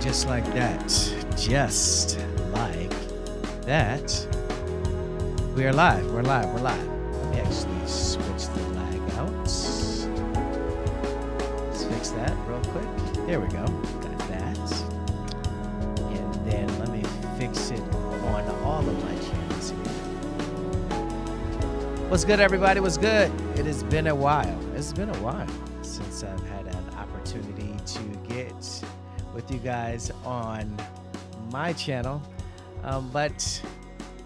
Just like that. Just like that. We are live. We're live. We're live. Let me actually switch the lag out. Let's fix that real quick. There we go. Got that. And then let me fix it on all of my channels here. What's good, everybody? What's good? It has been a while. It's been a while since I've had an opportunity to get with you guys on my channel. But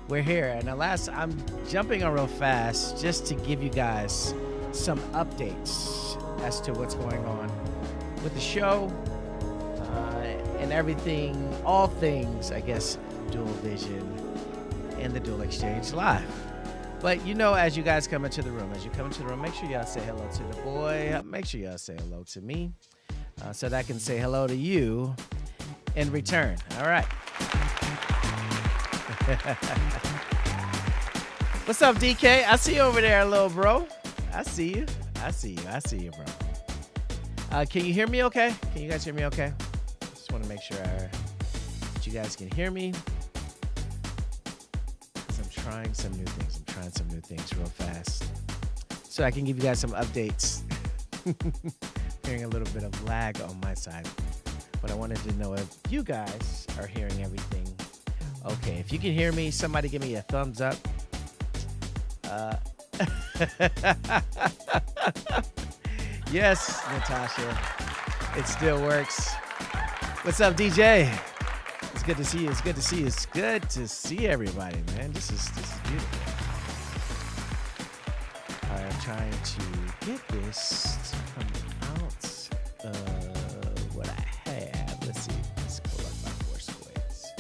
we're here, and I'm jumping on real fast just to give you guys some updates as to what's going on with the show and everything, all things, I guess, Dual Vision and the Dual Exchange Live. But you know, as you guys come into the room, make sure y'all say hello to the boy. Make sure y'all say hello to me so that I can say hello to you in return. All right. What's up, DK? I see you over there, little bro. I see you, bro. Can you hear me okay? Can you guys hear me okay? Just want to make sure that you guys can hear me. Because I'm trying some new things real fast so I can give you guys some updates. Hearing a little bit of lag on my side. But I wanted to know if you guys are hearing everything okay. If you can hear me, somebody give me a thumbs up. Yes, Natasha. It still works. What's up, DJ? It's good to see you. It's good to see everybody, man. This is beautiful. I'm trying to get this to come out of what I have. Let's see. Let's pull up my Foursquares.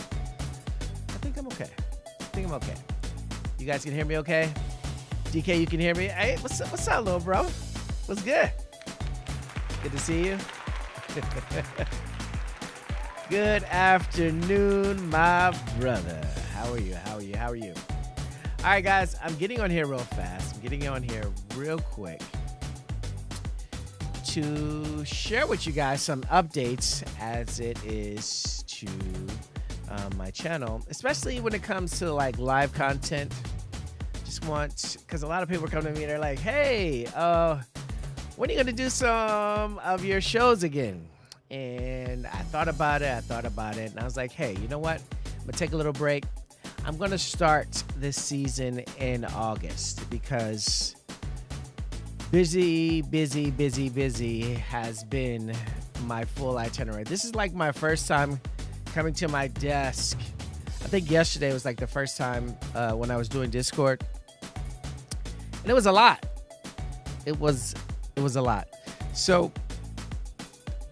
I think I'm okay. You guys can hear me okay? DK, you can hear me? Hey, what's up, little bro? What's good? Good to see you. Good afternoon, my brother. How are you? All right, guys, I'm getting on here real fast. I'm getting on here real quick to share with you guys some updates as it is to my channel, especially when it comes to like live content. Because a lot of people come to me and they're like, hey, when are you going to do some of your shows again? And I thought about it, and I was like, hey, you know what? I'm going to take a little break. I'm going to start this season in August because busy has been my full itinerary. This is like my first time coming to my desk. I think yesterday was like the first time when I was doing Discord. And it was a lot. It was a lot. So,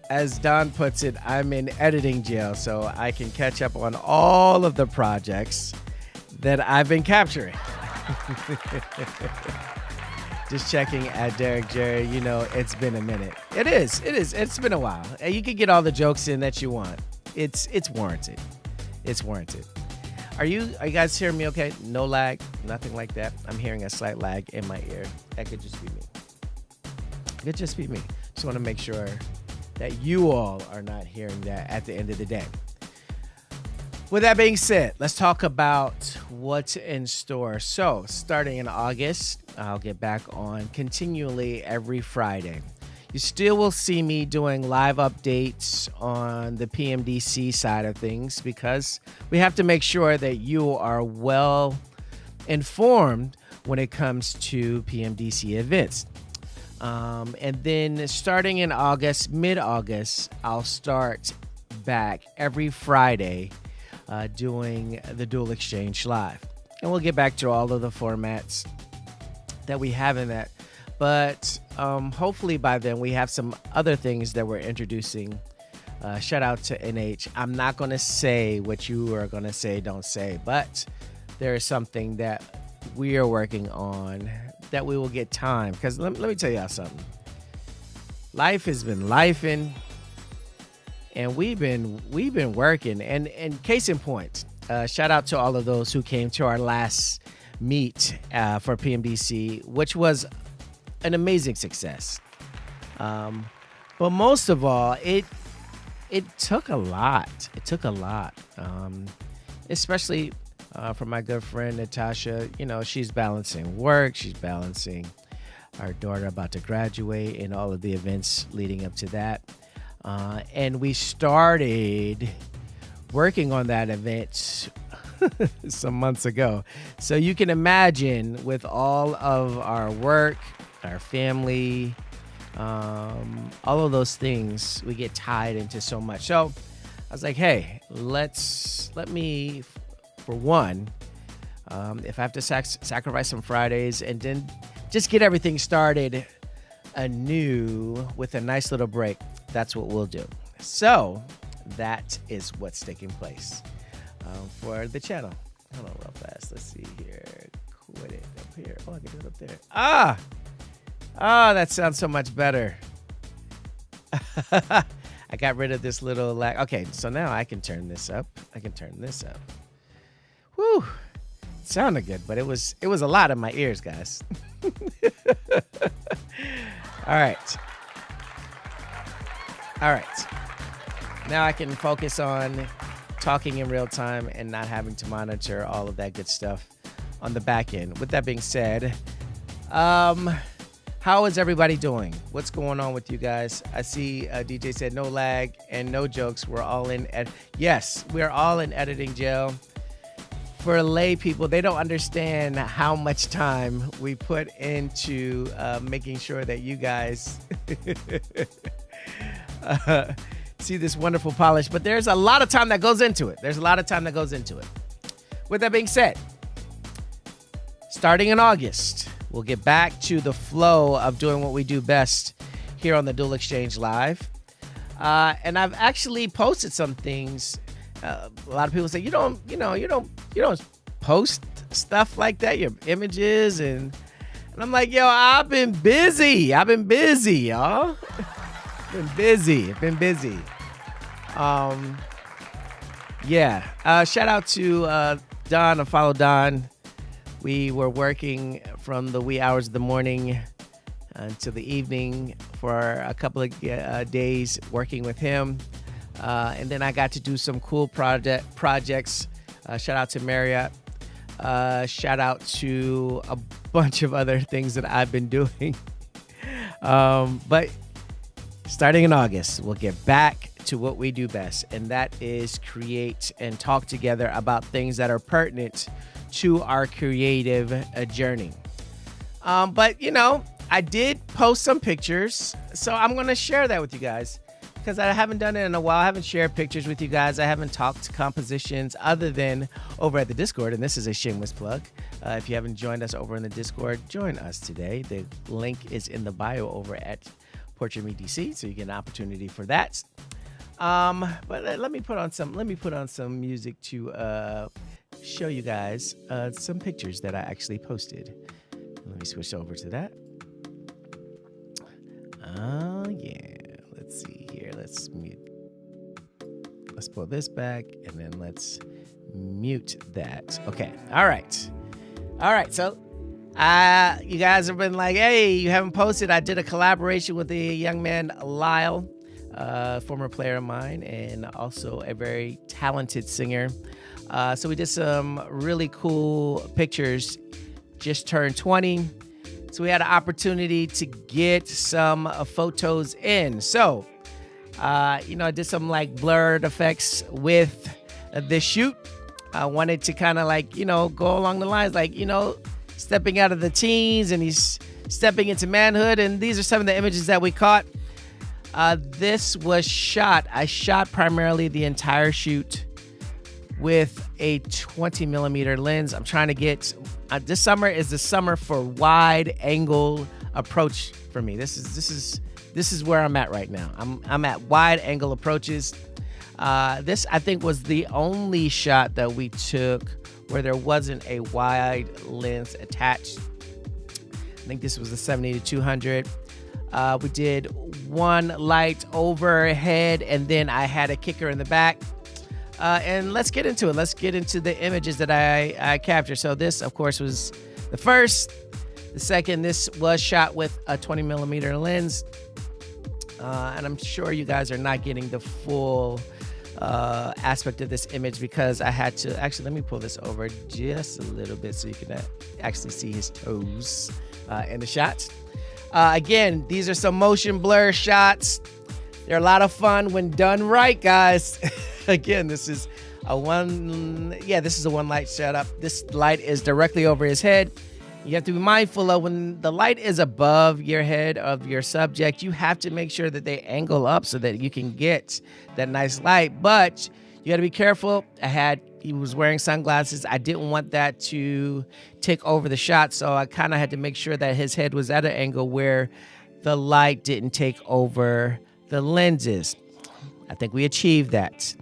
as Don puts it, I'm in editing jail, so I can catch up on all of the projects that I've been capturing. Just checking at Derek Jerry. You know, it's been a minute. It is. It's been a while. And you can get all the jokes in that you want. It's warranted. Are you guys hearing me okay? No lag, nothing like that. I'm hearing a slight lag in my ear. That could just be me. Just want to make sure that you all are not hearing that at the end of the day. With that being said, let's talk about what's in store. So, starting in August, I'll get back on continually every Friday. You still will see me doing live updates on the PMDC side of things because we have to make sure that you are well informed when it comes to PMDC events. And then starting in August, mid-August, I'll start back every Friday doing the Dual Exchange Live. And we'll get back to all of the formats that we have in that. But hopefully by then we have some other things that we're introducing. Shout out to NH. I'm not going to say what you are going to say, don't say. But there is something that we are working on that we will get time. Because let me tell y'all something. Life has been lifing. And we've been working. And case in point, shout out to all of those who came to our last meet for PMDC, which was an amazing success. But most of all, it took a lot. It took a lot, especially for my good friend Natasha. You know, she's balancing work, she's balancing our daughter about to graduate, and all of the events leading up to that. And we started working on that event some months ago. So you can imagine, with all of our work, our family, all of those things, we get tied into so much. So I was like, hey, let me, for one, if I have to sacrifice some Fridays and then just get everything started anew with a nice little break, that's what we'll do. So that is what's taking place for the channel. Hold on real fast. Let's see here. Quit it up here. Oh, I can do it up there. That sounds so much better. I got rid of this little lag. Okay, so now I can turn this up. Whew. It sounded good, but it was a lot in my ears, guys. All right. Now I can focus on talking in real time and not having to monitor all of that good stuff on the back end. With that being said, how is everybody doing? What's going on with you guys? I see DJ said no lag and no jokes. We're all in. Yes, we're all in editing jail. For lay people, they don't understand how much time we put into making sure that you guys see this wonderful polish. But there's a lot of time that goes into it. With that being said, starting in August, we'll get back to the flow of doing what we do best here on the Dual Exchange Live. And I've actually posted some things. A lot of people say, you don't post stuff like that, your images, and I'm like, yo, I've been busy, y'all. Been busy. Shout out to Don, follow Don. We were working from the wee hours of the morning until the evening for a couple of days working with him. And then I got to do some cool projects. Shout out to Marriott. Shout out to a bunch of other things that I've been doing. But starting in August, we'll get back to what we do best, and that is create and talk together about things that are pertinent to our creative journey. But, I did post some pictures, so I'm going to share that with you guys because I haven't done it in a while. I haven't shared pictures with you guys. I haven't talked compositions other than over at the Discord, and this is a shameless plug. If you haven't joined us over in the Discord, join us today. The link is in the bio over at Portrait Me DC, so you get an opportunity for that. But let me put on some music to show you guys some pictures that I actually posted. Let me switch over to that. Let's see here. Let's pull this back and then let's mute that. Okay. All right. So you guys have been like, hey, you haven't posted. I did a collaboration with a young man, Lyle, former player of mine and also a very talented singer. So we did some really cool pictures. Just turned 20. So we had an opportunity to get some photos in. So, I did some like blurred effects with this shoot. I wanted to kind of like, go along the lines like, stepping out of the teens and he's stepping into manhood. And these are some of the images that we caught. This was I shot primarily the entire shoot with a 20 millimeter lens. I'm trying to get, this summer is the summer for wide angle approach for me. This is where I'm at right now. I'm at wide angle approaches. This I think was the only shot that we took where there wasn't a wide lens attached. I think this was the 70-200. We did one light overhead and then I had a kicker in the back. And let's get into it. Let's get into the images that I captured. So this, of course, was the first. The second, this was shot with a 20 millimeter lens. And I'm sure you guys are not getting the full aspect of this image because I had to actually, let me pull this over just a little bit so you can actually see his toes in the shots. Again, these are some motion blur shots. They're a lot of fun when done right, guys. Again, this is a one light setup. This light is directly over his head. You have to be mindful of when the light is above your head of your subject, you have to make sure that they angle up so that you can get that nice light. But you got to be careful. He was wearing sunglasses. I didn't want that to take over the shot, so I kind of had to make sure that his head was at an angle where the light didn't take over the lenses. I think we achieved that.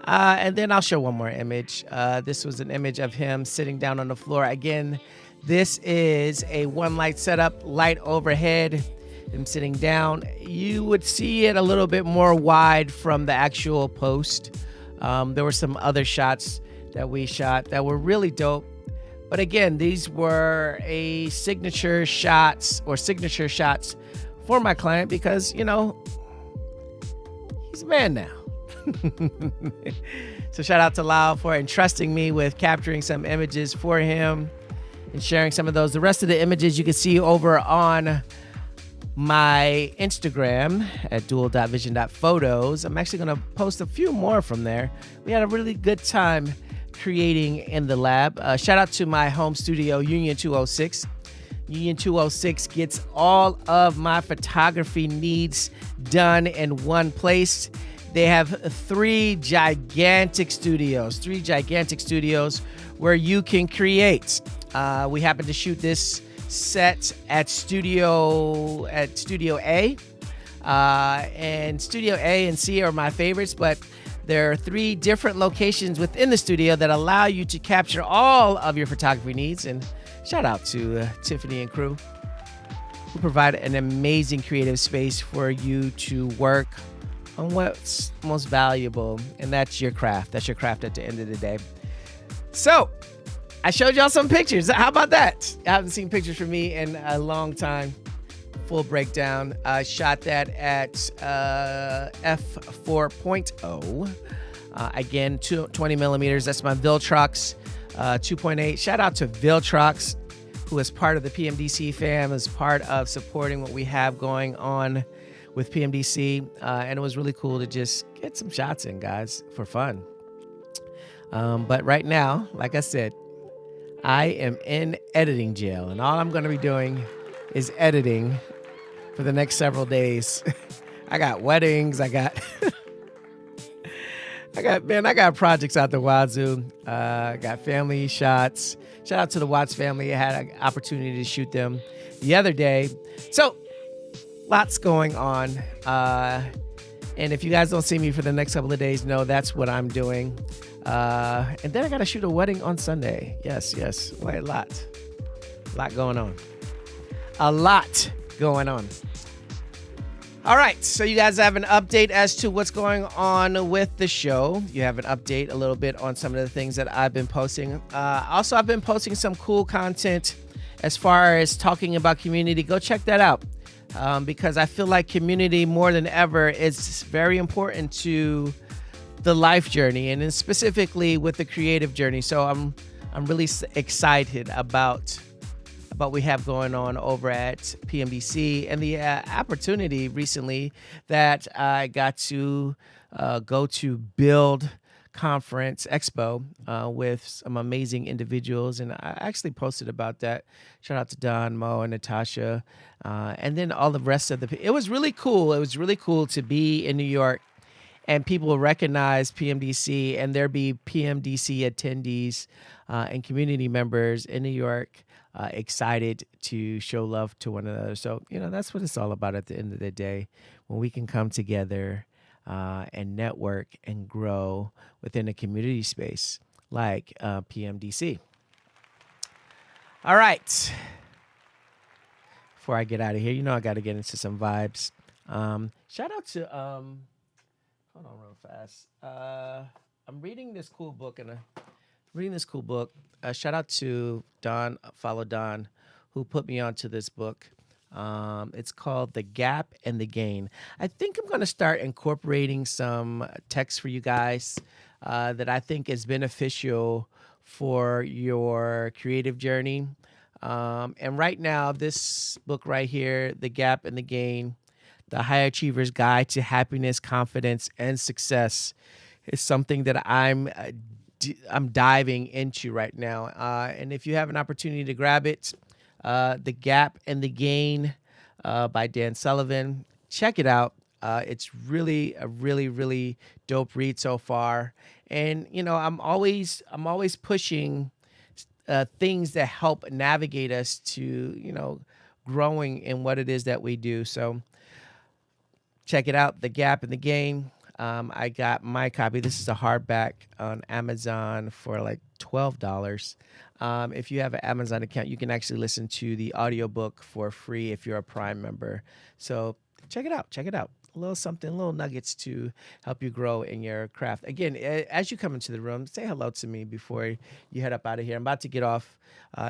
And then I'll show one more image. This was an image of him sitting down on the floor. Again, this is a one light setup, light overhead, him sitting down. You would see it a little bit more wide from the actual post. There were some other shots that we shot that were really dope. But again, these were signature shots for my client because, you know, he's a man now. So shout out to Lyle for entrusting me with capturing some images for him and sharing some of those. The rest of the images you can see over on my Instagram at dual.vision.photos. I'm actually going to post a few more from there. We had a really good time creating in the lab. Shout out to my home studio, Union 206. Union 206 gets all of my photography needs done in one place. They have three gigantic studios where you can create. We happen to shoot this set at Studio A. And Studio A and C are my favorites, but there are three different locations within the studio that allow you to capture all of your photography needs. And shout out to Tiffany and crew, who provide an amazing creative space for you to work on what's most valuable, and that's your craft. That's your craft at the end of the day. So, I showed y'all some pictures. How about that? I haven't seen pictures from me in a long time. Full breakdown. I shot that at f4.0. Again, 20 millimeters. That's my Viltrox 2.8. Shout out to Viltrox, who is part of the PMDC fam, is part of supporting what we have going on with PMDC. And it was really cool to just get some shots in, guys, for fun. But right now, like I said, I am in editing jail, and all I'm going to be doing is editing for the next several days. I got weddings. I got projects out the wazoo. Got family shots. Shout out to the Watts family. I had an opportunity to shoot them the other day. So lots going on. And if you guys don't see me for the next couple of days, know that's what I'm doing. And then I got to shoot a wedding on Sunday. Yes. Wait, a lot going on. A lot going on. All right, so you guys have an update as to what's going on with the show. You have an update a little bit on some of the things that I've been posting. Also, I've been posting some cool content as far as talking about community. Go check that out, because I feel like community more than ever is very important to the life journey, and then specifically with the creative journey. So I'm really excited about what we have going on over at PMDC, and the opportunity recently that I got to go to Build Conference Expo with some amazing individuals, and I actually posted about that. Shout out to Don, Mo, and Natasha, and then all the rest of it was really cool. It was really cool to be in New York and people will recognize PMDC, and there be PMDC attendees and community members in New York excited to show love to one another. So, that's what it's all about at the end of the day, when we can come together and network and grow within a community space like PMDC. All right. Before I get out of here, I got to get into some vibes. Shout out to... hold on real fast. I'm reading this cool book, shout out to Don, follow Don, who put me onto this book. It's called The Gap and the Gain. I think I'm going to start incorporating some text for you guys that I think is beneficial for your creative journey. And right now, this book right here, The Gap and the Gain, The High Achiever's Guide to Happiness, Confidence, and Success, is something that I'm diving into right now. And if you have an opportunity to grab it, The Gap and the Gain by Dan Sullivan, check it out. It's really a really dope read so far. And you know, I'm always pushing things that help navigate us to, you know, growing in what it is that we do. So check it out, The Gap and the Gain. I got my copy. This is a hardback on Amazon for like $12. If you have an Amazon account, you can actually listen to the audiobook for free if you're a Prime member. So check it out. Check it out. A little something, little nuggets to help you grow in your craft. Again, as you come into the room, say hello to me before you head up out of here. I'm about to get off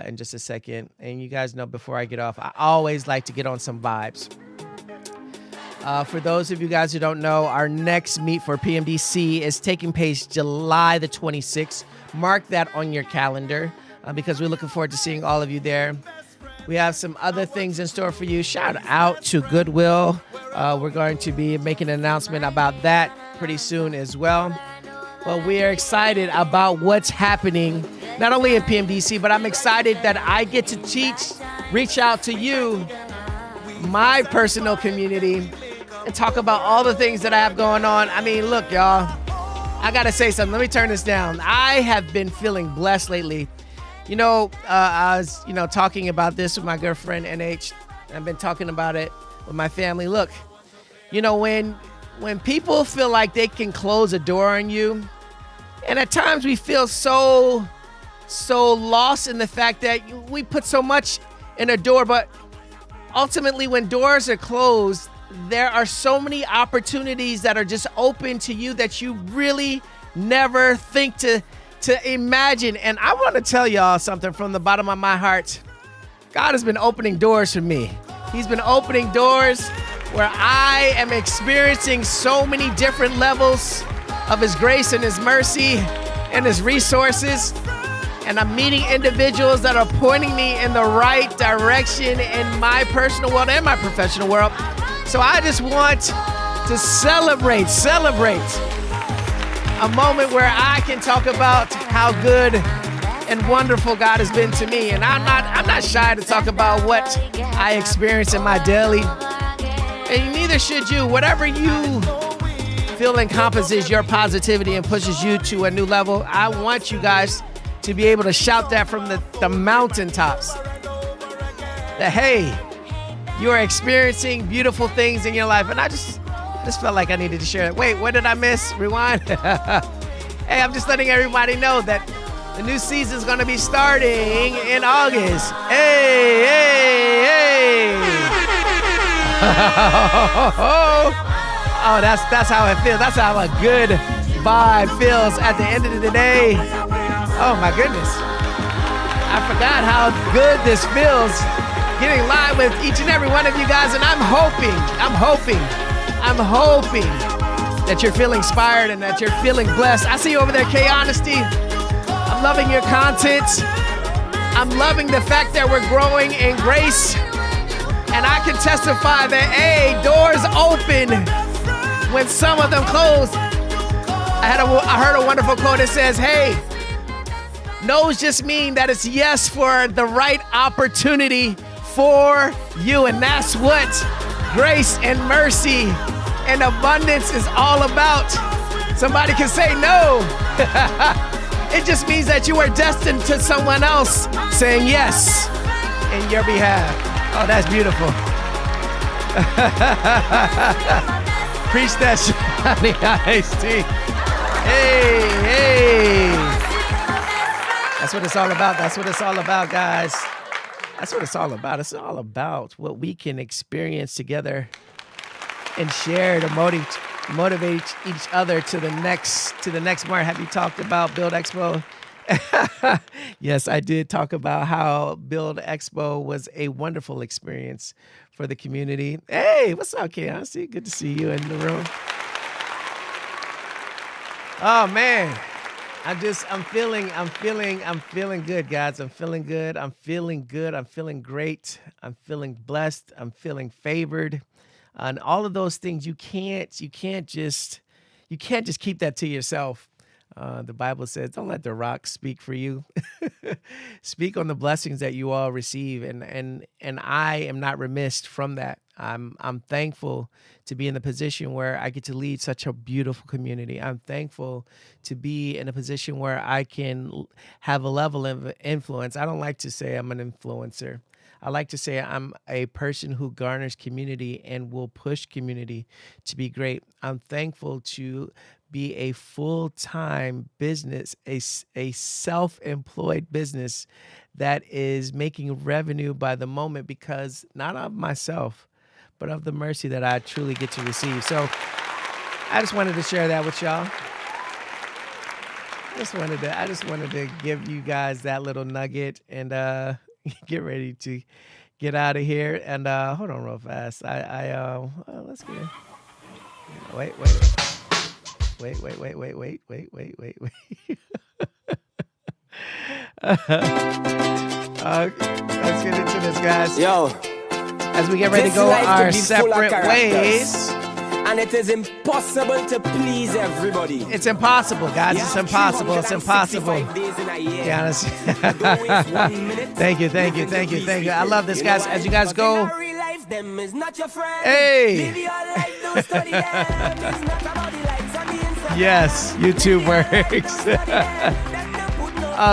in just a second. And you guys know before I get off, I always like to get on some vibes. For those of you guys who don't know, our next meet for PMDC is taking place July the 26th. Mark that on your calendar because we're looking forward to seeing all of you there. We have some other things in store for you. Shout out to Goodwill. We're going to be making an announcement about that pretty soon as well. Well, we are excited about what's happening, not only in PMDC, but I'm excited that I get to reach out to you, my personal community, and talk about all the things that I have going on. I mean, look, y'all, I got to say something. Let me turn this down. I have been feeling blessed lately. You know, I was, talking about this with my girlfriend, NH. And I've been talking about it with my family. Look, when people feel like they can close a door on you, and at times we feel so lost in the fact that we put so much in a door, but ultimately when doors are closed, there are so many opportunities that are just open to you that you really never think to imagine. And I want to tell y'all something from the bottom of my heart. God has been opening doors for me. He's been opening doors where I am experiencing so many different levels of His grace and His mercy and His resources. And I'm meeting individuals that are pointing me in the right direction in my personal world and my professional world. So I just want to celebrate a moment where I can talk about how good and wonderful God has been to me. And I'm not shy to talk about what I experience in my daily. And neither should you. Whatever you feel encompasses your positivity and pushes you to a new level, I want you guys to be able to shout that from the mountaintops. That, hey, you are experiencing beautiful things in your life. And I just felt like I needed to share it. Wait, what did I miss? Rewind. Hey, I'm just letting everybody know that the new season is going to be starting in August. Hey. Oh, that's how it feels. That's how a good vibe feels at the end of the day. Oh my goodness. I forgot how good this feels getting live with each and every one of you guys. And I'm hoping that you're feeling inspired and that you're feeling blessed. I see you over there, K Honesty. I'm loving your content. I'm loving the fact that we're growing in grace. And I can testify that, hey, doors open when some of them close. I heard a wonderful quote that says, hey, no's just mean that it's yes for the right opportunity for you. And that's what grace and mercy and abundance is all about. Somebody can say no. It just means that you are destined to someone else saying yes in your behalf. Oh, that's beautiful. Preach that, Johnny Ice-T. Hey. That's what it's all about. That's what it's all about, guys. That's what it's all about. It's all about what we can experience together and share to motivate each other to the next mark. Have you talked about Build Expo Yes, I did talk about how Build Expo was a wonderful experience for the community. Hey, what's up, Keonsi? Good to see you in the room. Oh man, I'm feeling good, guys. I'm feeling good. I'm feeling great. I'm feeling blessed. I'm feeling favored. And all of those things, you can't just keep that to yourself. The Bible says, "Don't let the rocks speak for you." Speak on the blessings that you all receive, and I am not remiss from that. I'm thankful to be in the position where I get to lead such a beautiful community. I'm thankful to be in a position where I can have a level of influence. I don't like to say I'm an influencer. I like to say I'm a person who garners community and will push community to be great. I'm thankful to be a full-time business, a self-employed business that is making revenue by the moment because not of myself, but of the mercy that I truly get to receive. So I just wanted to share that with y'all. I just wanted to give you guys that little nugget and get ready to get out of here. And hold on real fast. Let's get in. Wait. Let's get into this, guys. Yo, as we get ready to go our separate ways. And it is impossible to please everybody. It's impossible, guys. It's impossible. It's impossible. Be honest. Thank you. I love this, guys. As you guys go. Hey. Yes, YouTube works.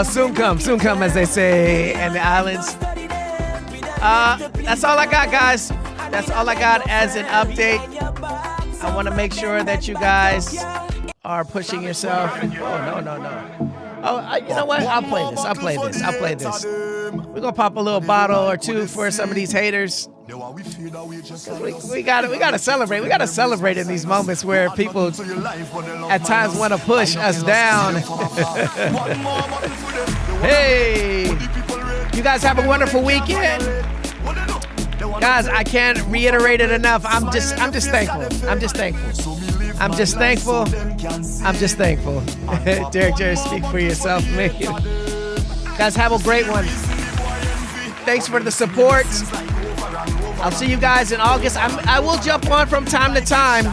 Soon come, as they say in the islands. That's all I got, guys. That's all I got as an update. I want to make sure that you guys are pushing yourself. Oh, no. Oh, you know what? I'll play this. We're going to pop a little bottle or two for some of these haters. We gotta celebrate. We gotta celebrate in these moments where people at times want to push us down. Hey, you guys have a wonderful weekend. Guys, I can't reiterate it enough. I'm just thankful. Derek Jerry, speak for yourself, man. Guys, have a great one. Thanks for the support. I'll see you guys in August. I will jump on from time to time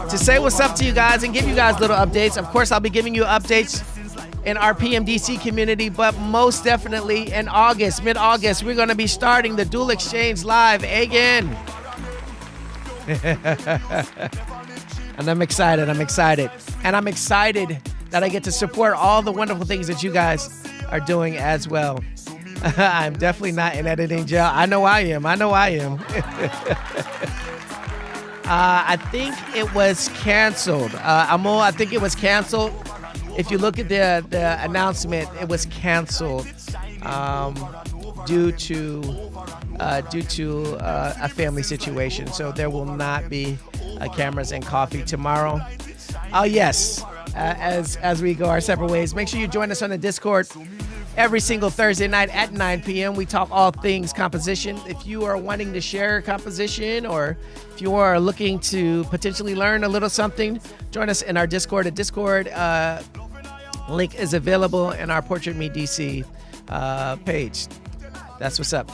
to say what's up to you guys and give you guys little updates. Of course, I'll be giving you updates in our PMDC community, but most definitely in August, mid-August, we're going to be starting the Dual Exchange Live again. And I'm excited. And I'm excited that I get to support all the wonderful things that you guys are doing as well. I'm definitely not in editing jail. I know I am. I think it was canceled. Amol, I think it was canceled. If you look at the announcement, it was canceled due to a family situation. So there will not be cameras and coffee tomorrow. Oh yes, as we go our separate ways, make sure you join us on the Discord every single Thursday night at 9 p.m. We talk all things composition. If you are wanting to share composition, or if you are looking to potentially learn a little something, join us in our Discord. The Discord link is available in our Portrait Me DC page. That's what's up.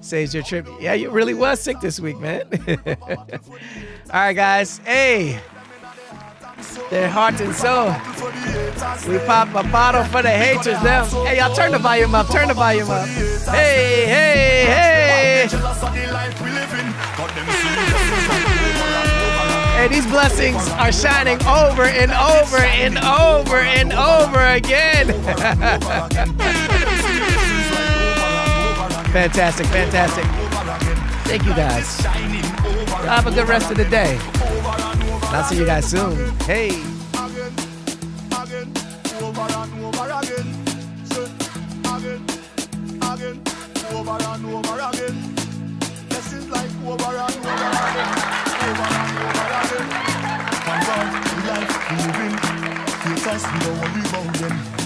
Saves your trip. Yeah, you really was sick this week, man. All right, guys. Hey, their heart and soul. We pop a bottle for the haters. Them. Hey, y'all, turn the volume up. Hey. Hey, these blessings are shining over and over and over and over again. Fantastic. Thank you guys. Have a good rest of the day. And I'll see you guys soon. Hey. we don't worry about them.